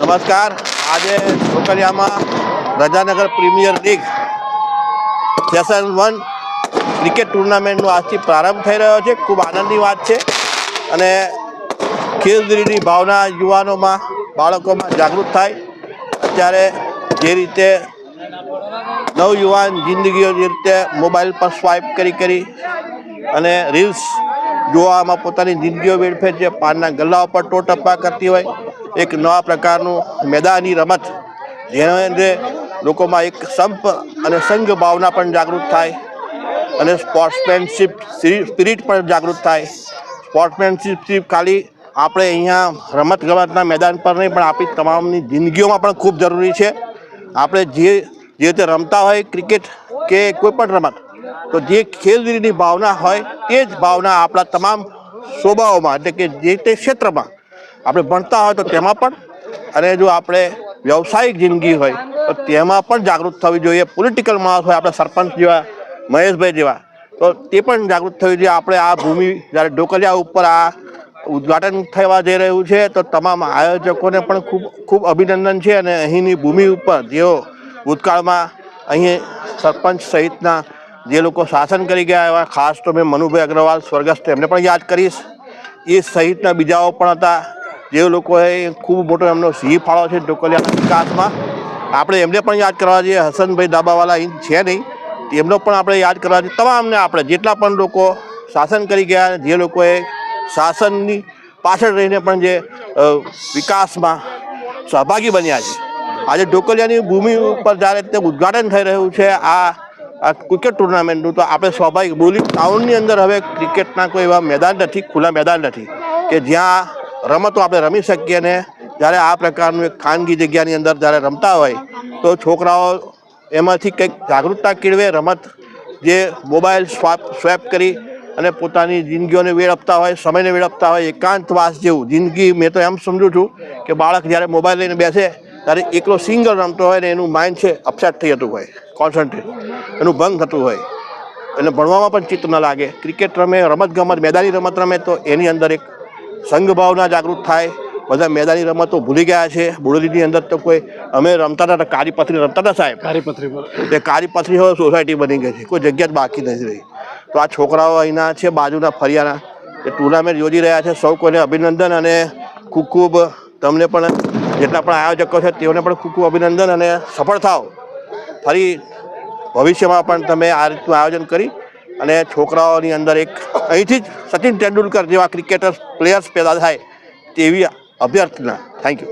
નમસ્કાર. આજે ઢોકલિયામાં રજાનગર premier league session 1 cricket ટુર્નામેન્ટનો આજથી પ્રારંભ થઈ રહ્યો છે. ખૂબ આનંદની વાત છે અને ખેલદિલીની ભાવના યુવાનોમાં, બાળકોમાં જાગૃત થાય. અત્યારે જે રીતે નવયુવાન જિંદગીઓ જે રીતે મોબાઈલ પર સ્વાઇપ કરી અને રીલ્સ જોવામાં પોતાની જિંદગીઓ વેડફે છે, પાનના ગલ્લા ઉપર ટોટપ્પા કરતી હોય, એક નવા પ્રકારનું મેદાની રમત જેના લીધે લોકોમાં એક સંપ અને સંઘ ભાવના પણ જાગૃત થાય અને સ્પોર્ટ્સમેનશીપ સ્પિરિટ પણ જાગૃત થાય. સ્પોર્ટ્સમેનશીપ ખાલી આપણે અહીંયા રમતગમતના મેદાન પર નહીં, પણ આપણી તમામની જિંદગીઓમાં પણ ખૂબ જરૂરી છે. આપણે જે રીતે રમતા હોય ક્રિકેટ કે કોઈ પણ રમત, તો જે ખેલદિલીની ભાવના હોય તે જ ભાવના આપણા તમામ શોભાઓમાં, એટલે કે જે તે ક્ષેત્રમાં આપણે ભણતા હોય તો તેમાં પણ, અને જો આપણે વ્યવસાયિક જિંદગી હોય તો તેમાં પણ જાગૃત થવી જોઈએ. પોલિટિકલ માણસ હોય, આપણે સરપંચ જેવા, મહેશભાઈ જેવા, તો તે પણ જાગૃત થવી જોઈએ. આપણે આ ભૂમિ જ્યારે ઢોકલિયા ઉપર આ ઉદ્ઘાટન થવા જઈ રહ્યું છે તો તમામ આયોજકોને પણ ખૂબ ખૂબ અભિનંદન છે. અને અહીંની ભૂમિ ઉપર જેઓ ભૂતકાળમાં અહીં સરપંચ સહિતના જે લોકો શાસન કરી ગયા, એવા ખાસ તો મેં મનુભાઈ અગ્રવાલ સ્વર્ગસ્થ એમને પણ યાદ કરીશ. એ સહિતના બીજાઓ પણ હતા જે લોકોએ ખૂબ મોટો એમનો સિંહ ફાળો છે ઢોકલિયાના વિકાસમાં. આપણે એમને પણ યાદ કરવા જોઈએ. હસનભાઈ ડાબાવાલા અહીં છે નહીં, એમનો પણ આપણે યાદ કરવા જોઈએ. તમામને આપણે જેટલા પણ લોકો શાસન કરી ગયા, જે લોકોએ શાસનની પાછળ રહીને પણ જે વિકાસમાં સહભાગી બન્યા છે, આજે ઢોકલિયાની ભૂમિ ઉપર જ્યારે તે ઉદ્ઘાટન થઈ રહ્યું છે આ ક્રિકેટ ટુર્નામેન્ટનું, તો આપણે સ્વાભાવિક બોલી ટાઉનની અંદર હવે ક્રિકેટના કોઈ એવા મેદાન નથી, ખુલ્લા મેદાન નથી કે જ્યાં રમતો આપણે રમી શકીએ. ને જ્યારે આ પ્રકારનું એક ખાનગી જગ્યાની અંદર જ્યારે રમતા હોય તો છોકરાઓ એમાંથી કંઈક જાગૃતતા કેળવે. રમત જે મોબાઈલ સ્વેપ કરી અને પોતાની જિંદગીઓને વેડફતા હોય, સમયને વેડફતા હોય, એકાંતવાસ જેવું જિંદગી. મેં તો એમ સમજું છું કે બાળક જ્યારે મોબાઈલ લઈને બેસે ત્યારે એકલો સિંગલ રમતો હોય ને એનું માઇન્ડ છે અપસેટ થઈ જતું હોય, કોન્સન્ટ્રેટ એનું ભંગ થતું હોય, એટલે ભણવામાં પણ ચિત્ત ન લાગે. ક્રિકેટ રમે, રમતગમત, મેદાની રમત રમે તો એની અંદર એક સંઘ ભાવના જાગૃત થાય. બધા મેદાની રમતો ભૂલી ગયા છે. બોડેલીની અંદર તો કોઈ અમે રમતા હતા, કારીપથરી રમતા હતા સાહેબ, કારીપથરી પર એ કારીપથરી હવે સોસાયટી બની ગઈ છે, કોઈ જગ્યા જ બાકી નથી રહી. તો આ છોકરાઓ અહીંના છે બાજુના ફરિયાના, એ ટુર્નામેન્ટ યોજી રહ્યા છે. સૌ કોઈને અભિનંદન અને ખૂબ ખૂબ તમને પણ જેટલા પણ આયોજકો છે તેઓને પણ ખૂબ ખૂબ અભિનંદન અને સફળ થાવ. ફરી ભવિષ્યમાં પણ તમે આ રીતનું આયોજન કરી અને છોકરાઓની અંદર એક અહીંથી જ સચિન તેંડુલકર જેવા ક્રિકેટર પ્લેયર્સ પેદા થાય તેવી અભ્યર્થના. Thank you.